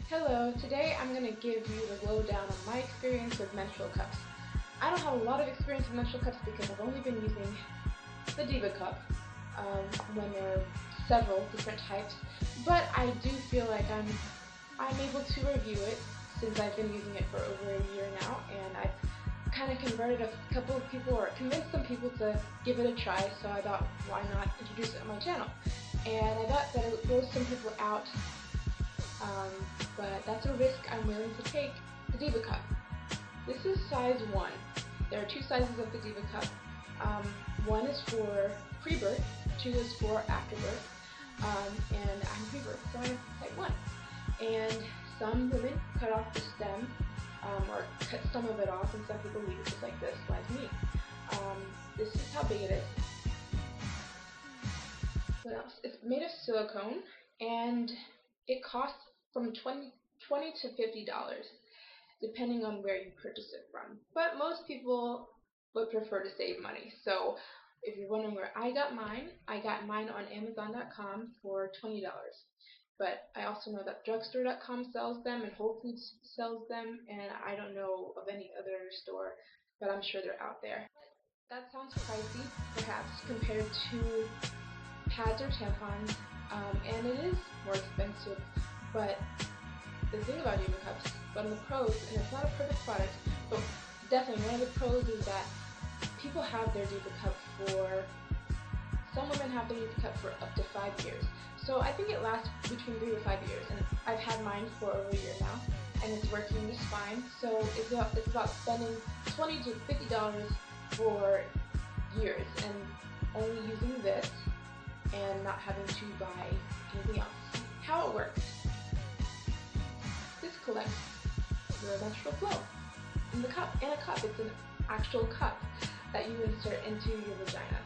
Hello, today I'm going to give you the lowdown on my experience with menstrual cups. I don't have a lot of experience with menstrual cups because I've only been using the Diva Cup when there are several different types, but I do feel like I'm able to review it since I've been using it for over a year now, and I've kind of converted a couple of people or convinced some people to give it a try, so I thought why not introduce it on my channel. And I thought that it would gross some people out, but that's a risk I'm willing to take. The Diva Cup. This is size 1. There are two sizes of the Diva Cup. One is for pre-birth, 2 is for after birth, and I'm pre-birth, so I'm type 1. And some women cut off the stem, or cut some of it off, and some people leave it just like this, like me. This is how big it is. What else? It's made of silicone, and it costs from $20 to $50, depending on where you purchase it from. But most people would prefer to save money. So if you're wondering where I got mine on Amazon.com for $20. But I also know that drugstore.com sells them and Whole Foods sells them, and I don't know of any other store, but I'm sure they're out there. That sounds pricey, perhaps, compared to pads or tampons, and it is more expensive, but the thing about Diva Cups, one of the pros, and it's not a perfect product, but definitely one of the pros is that people have their Diva Cup for, some women have their Diva Cup for up to 5 years. So I think it lasts between 3 to 5 years, and I've had mine for over a year now, and it's working just fine. So it's about spending $20 to $50 for years, and only using this, and not having to buy anything else. How it works. This collects your menstrual flow in the cup. In a cup, it's an actual cup that you insert into your vagina.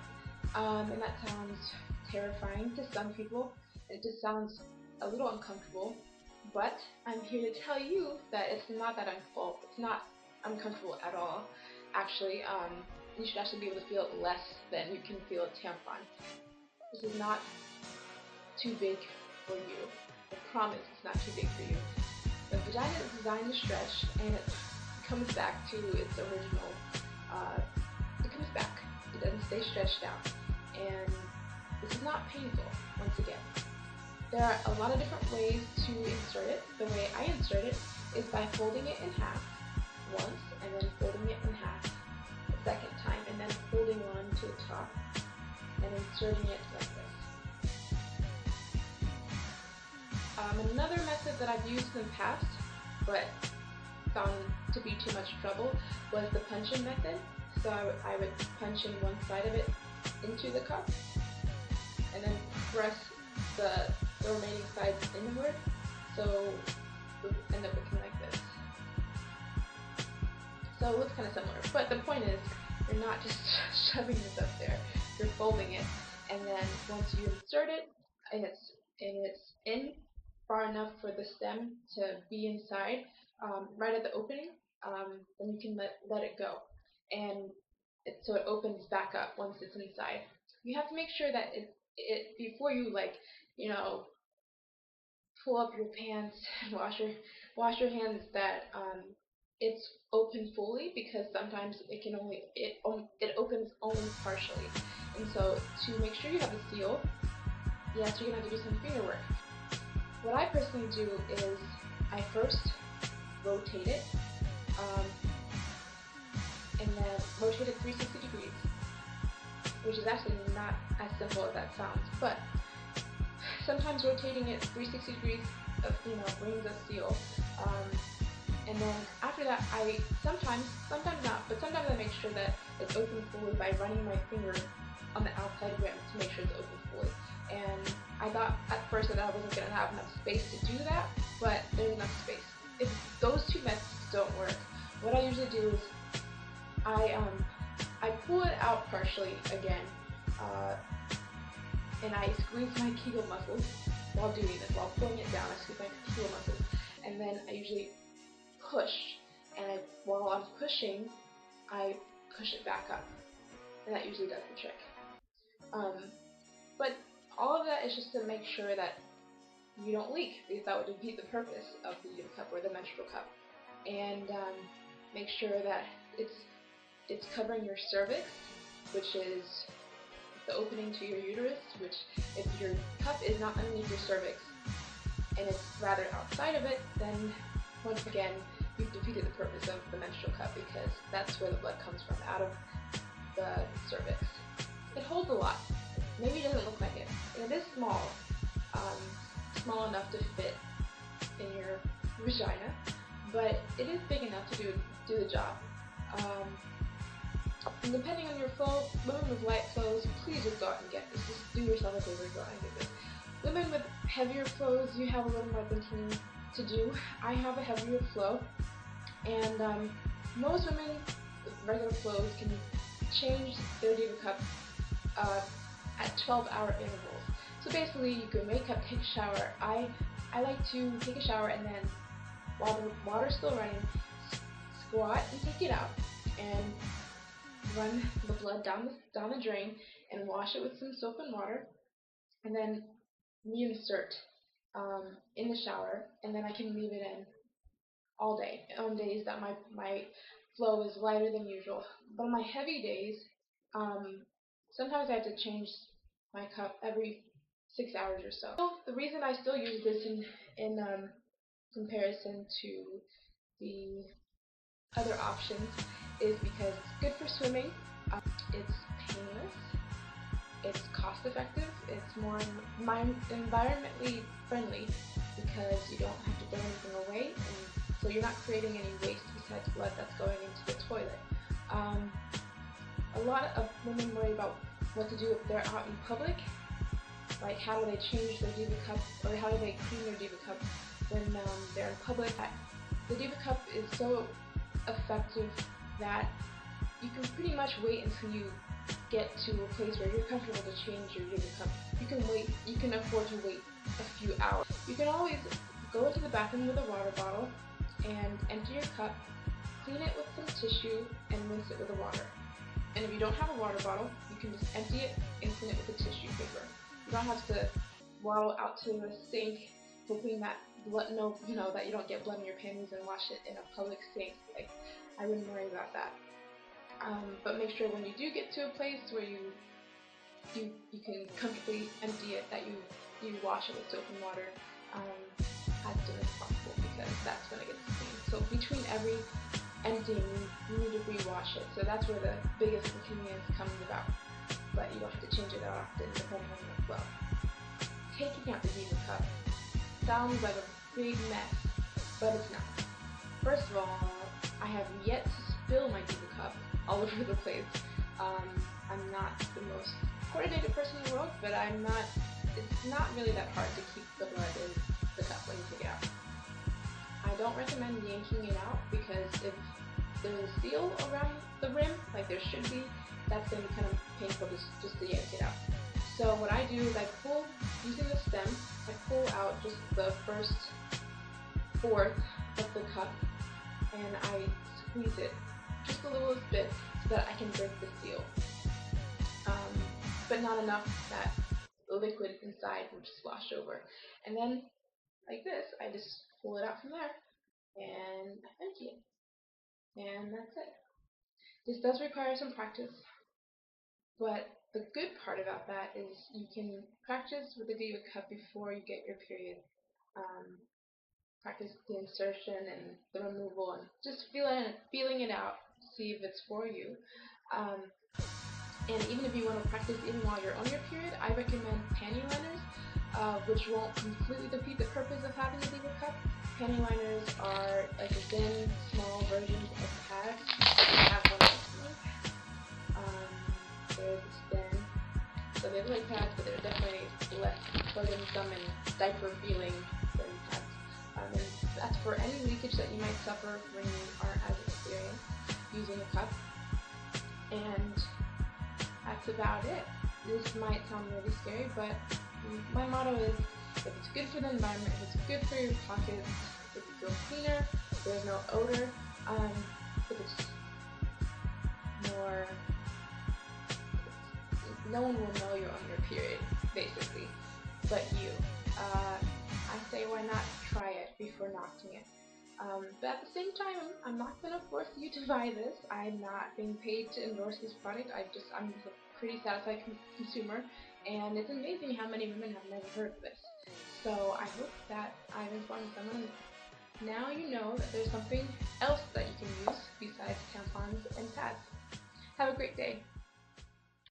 And that sounds terrifying to some people. It just sounds a little uncomfortable, but I'm here to tell you that it's not that uncomfortable. It's not uncomfortable at all. Actually, you should actually be able to feel it less than you can feel a tampon. This is not too big for you. I promise it's not too big for you. The vagina is designed to stretch, and it comes back to its original, it comes back. It doesn't stay stretched out. And this is not painful, once again. There are a lot of different ways to insert it. The way I insert it is by folding it in half once, and then folding it in half a second time, and then holding on to the top and inserting it like this. Another method that I've used in the past, but found to be too much trouble, was the punch-in method. So I would punch in one side of it into the cup, and then press the remaining sides inward, so it would end up looking like this. So it looks kind of similar, but the point is, you're not just shoving this up there, you're folding it, and then once you insert it, and it's in far enough for the stem to be inside, right at the opening, then you can let it go, and so it opens back up once it's inside. You have to make sure that it before you pull up your pants and wash your hands, that it's open fully, because sometimes it opens only partially, and so to make sure you have a seal, yes, you're gonna have to do some finger work. What I personally do is I first rotate it, and then rotate it 360 degrees, which is actually not as simple as that sounds, but sometimes rotating it 360 degrees brings a seal. And then after that, I sometimes not, but sometimes I make sure that it's open fully by running my finger on the outside rim to make sure it's open fully. And I thought at first that I wasn't going to have enough space to do that, but there's enough space. If those two methods don't work, what I usually do is I pull it out partially again, and I squeeze my Kegel muscles while doing this. While pulling it down, I squeeze my Kegel muscles, and then I usually push, and while I'm pushing, I push it back up, and that usually does the trick. But all of that is just to make sure that you don't leak, because that would defeat the purpose of the Diva Cup or the menstrual cup. And make sure that it's covering your cervix, which is the opening to your uterus, which if your cup is not underneath your cervix and it's rather outside of it, then once again you've defeated the purpose of the menstrual cup, because that's where the blood comes from, out of the cervix. It holds a lot. Maybe it doesn't look like it. And it is small, small enough to fit in your vagina, but it is big enough to do the job. And depending on your flow, women with light flows, please just go out and get this. Just do yourself a favor, go out and get this. Women with heavier flows, you have a little more thinking to do. I have a heavier flow, and most women with regular flows can change their Diva Cup at 12-hour intervals. So basically, you can wake up, take a shower. I like to take a shower, and then while the water's still running, squat and take it out, and run the blood down the drain, and wash it with some soap and water, and then reinsert in the shower, and then I can leave it in all day on days that my flow is lighter than usual. But on my heavy days, sometimes I have to change my cup every 6 hours or so. So the reason I still use this in comparison to the other options is because it's good for swimming, it's painless, it's cost effective, it's more environmentally friendly because you don't have to throw anything away, and so you're not creating any waste besides blood that's going into the toilet. A lot of women worry about what to do if they're out in public, like how do they change their Diva Cup, or how do they clean their Diva Cup when they're in public. The Diva Cup is so effective that you can pretty much wait until you get to a place where you're comfortable to change your Diva Cup. You can afford to wait a few hours. You can always go into the bathroom with a water bottle and empty your cup, clean it with some tissue, and rinse it with the water. And if you don't have a water bottle, you can just empty it and clean it with a tissue paper. You don't have to waddle out to the sink hoping that that you don't get blood in your panties and wash it in a public sink. Like, I wouldn't worry about that. But make sure when you do get to a place where you can comfortably empty it, that you wash it with soap and water as soon as possible, because that's when it gets clean. So between every emptying, you need to rewash it. So that's where the biggest inconvenience comes about. But you don't have to change it that often depending on your flow. Taking out the Diva Cup sounds like a big mess, but it's not. First of all, I have yet to spill my Diva Cup all over the place. I'm not the most coordinated person in the world, but it's not really that hard to keep the blood in the cup when you take it out. I don't recommend yanking it out, because if there's a seal around the rim, like there should be, that's going to be kind of painful just to yank it out. So what I do is I pull, using the stem, I pull out just the first fourth of the cup, and I squeeze it just a little bit so that I can break the seal. But not enough that the liquid inside will just wash over. And then, like this, I just pull it out from there and empty it. And that's it. This does require some practice, but the good part about that is you can practice with the Diva Cup before you get your period. Practice the insertion and the removal, and just feeling it out, see if it's for you. And even if you want to practice even while you're on your period, I recommend panty liners, which won't completely defeat the purpose of having a Diva Cup. Panty liners are like a thin, small versions of pads. I have one they're this thin, so they look like pads, but they're definitely less burdensome and diaper feeling than pads. And that's for any leakage that you might suffer when you aren't as experienced using a cup. And that's about it. This might sound really scary, but my motto is, if it's good for the environment, if it's good for your pockets, if you feel cleaner, there's no odor, if it's more, no one will know you're on your period, basically, but you. I say why not try it before nocting it. But at the same time, I'm not going to force you to buy this. I'm not being paid to endorse this product. I'm just a pretty satisfied consumer, and it's amazing how many women have never heard of this. So I hope that I've informed someone. Now you know that there's something else that you can use besides tampons and pads. Have a great day.